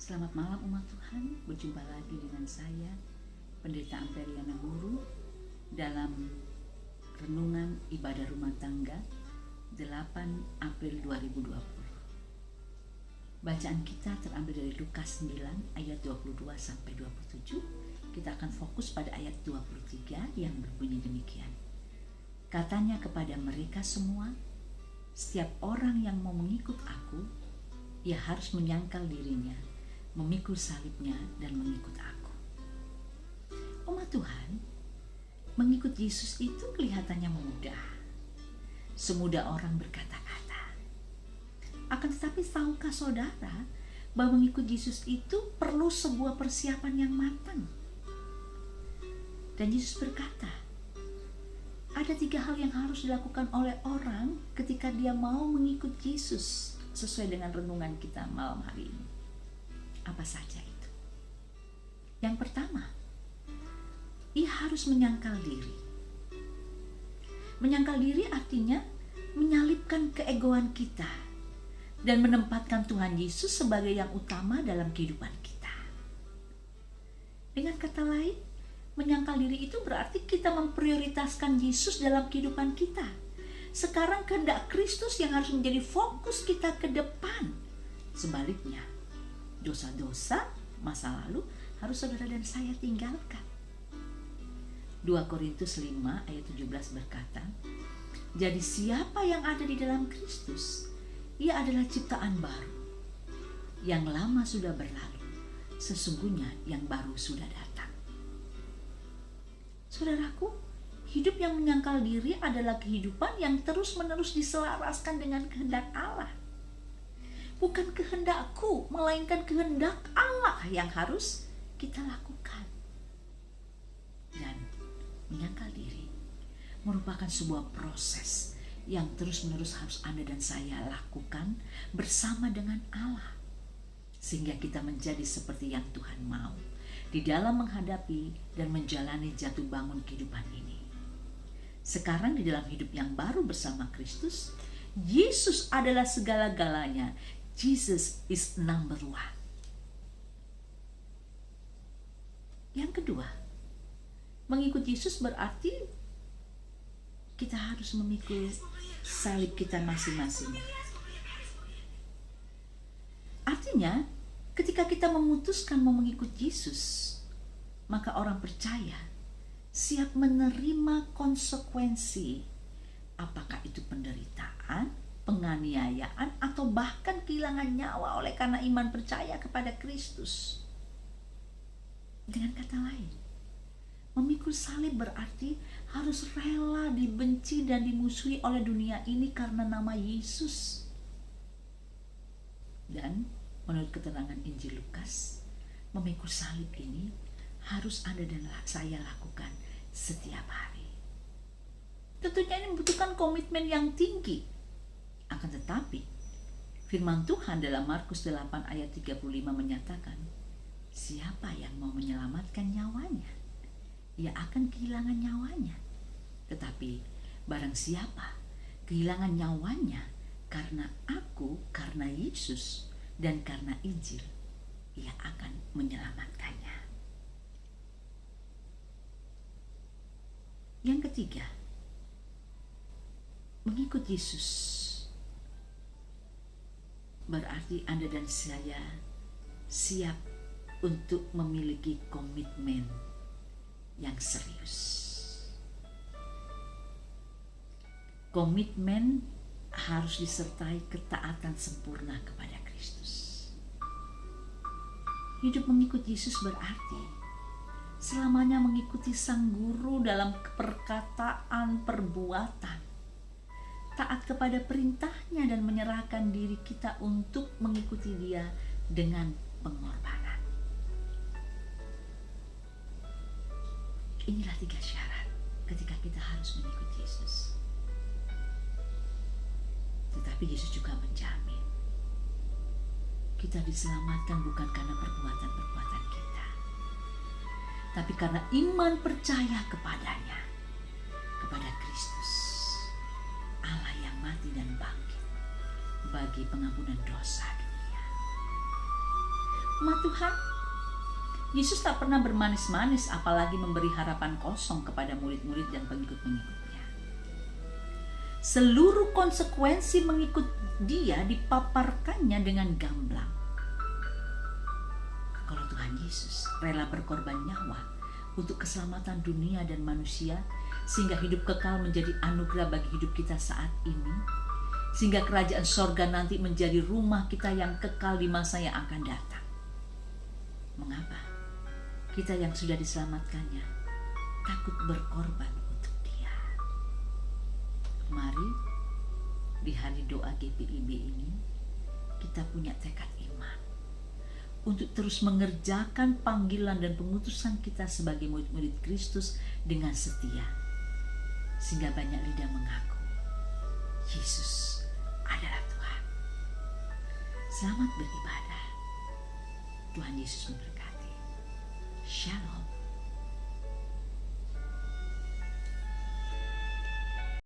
Selamat malam umat Tuhan, berjumpa lagi dengan saya, Pendeta Amperiana Guru, dalam Renungan Ibadah Rumah Tangga 8 April 2020. Bacaan kita terambil dari Lukas 9 ayat 22-27. Kita akan fokus pada ayat 23 yang berbunyi demikian. Katanya kepada mereka semua, setiap orang yang mau mengikut aku, ia harus menyangkal dirinya, memikul salibnya dan mengikut aku. Umat Tuhan, mengikut Yesus itu kelihatannya mudah. Semudah orang berkata-kata. Akan tetapi tahukah saudara bahwa mengikut Yesus itu perlu sebuah persiapan yang matang? Dan Yesus berkata, ada 3 hal yang harus dilakukan oleh orang ketika dia mau mengikut Yesus, sesuai dengan renungan kita malam hari ini. Apa saja itu? Yang pertama, ia harus menyangkal diri. Menyangkal diri artinya menyalipkan keegoan kita dan menempatkan Tuhan Yesus sebagai yang utama dalam kehidupan kita. Dengan kata lain, menyangkal diri itu berarti kita memprioritaskan Yesus dalam kehidupan kita. Sekarang kehendak Kristus yang harus menjadi fokus kita ke depan. Sebaliknya, dosa-dosa masa lalu harus saudara dan saya tinggalkan. 2 Korintus 5 ayat 17 berkata, jadi siapa yang ada di dalam Kristus, ia adalah ciptaan baru. Yang lama sudah berlalu, sesungguhnya yang baru sudah datang. Saudaraku, hidup yang menyangkal diri adalah kehidupan yang terus-menerus diselaraskan dengan kehendak Allah. Bukan kehendakku, melainkan kehendak Allah yang harus kita lakukan. Dan menyangkal diri merupakan sebuah proses yang terus-menerus harus Anda dan saya lakukan bersama dengan Allah. Sehingga kita menjadi seperti yang Tuhan mau di dalam menghadapi dan menjalani jatuh bangun kehidupan ini. Sekarang di dalam hidup yang baru bersama Kristus, Yesus adalah segala-galanya. Jesus is number 1. Yang kedua, mengikut Yesus berarti kita harus memikul salib kita masing-masing. Artinya, ketika kita memutuskan mau mengikut Yesus, maka orang percaya siap menerima konsekuensi, apakah itu penderitaan, penganiayaan, atau bahkan kehilangan nyawa oleh karena iman percaya kepada Kristus. Dengan kata lain, memikul salib berarti harus rela dibenci dan dimusuhi oleh dunia ini karena nama Yesus. Dan menurut keterangan Injil Lukas, memikul salib ini harus Anda dan saya lakukan setiap hari. Tentunya ini membutuhkan komitmen yang tinggi. Akan tetapi, firman Tuhan dalam Markus 8 ayat 35 menyatakan, siapa yang mau menyelamatkan nyawanya, ia akan kehilangan nyawanya. Tetapi barang siapa kehilangan nyawanya karena aku, karena Yesus, dan karena Injil, ia akan menyelamatkannya. Yang ketiga, mengikut Yesus berarti Anda dan saya siap untuk memiliki komitmen yang serius. Komitmen harus disertai ketaatan sempurna kepada Kristus. Hidup mengikut Yesus berarti selamanya mengikuti Sang Guru dalam perkataan, perbuatan, taat kepada perintahnya dan menyerahkan diri kita untuk mengikuti Dia dengan pengorbanan. Inilah 3 syarat ketika kita harus mengikuti Yesus. Tetapi Yesus juga menjamin kita diselamatkan bukan karena perbuatan-perbuatan kita, tapi karena iman percaya kepadanya, kepada Kristus, Allah yang mati dan bangkit bagi pengampunan dosa dunia. umat Tuhan. Yesus tak pernah bermanis-manis, apalagi memberi harapan kosong kepada murid-murid dan pengikut-pengikutnya. Seluruh konsekuensi mengikut Dia dipaparkannya dengan gamblang. Kalau Tuhan Yesus rela berkorban nyawa untuk keselamatan dunia dan manusia, sehingga hidup kekal menjadi anugerah bagi hidup kita saat ini, sehingga kerajaan sorga nanti menjadi rumah kita yang kekal di masa yang akan datang. Mengapa kita yang sudah diselamatkannya takut berkorban untuk Dia? Mari di hari doa GPIB ini kita punya tekad iman untuk terus mengerjakan panggilan dan pengutusan kita sebagai murid-murid Kristus dengan setia, sehingga banyak lidah mengaku Yesus adalah Tuhan. Selamat beribadah. Tuhan Yesus memberkati. Shalom.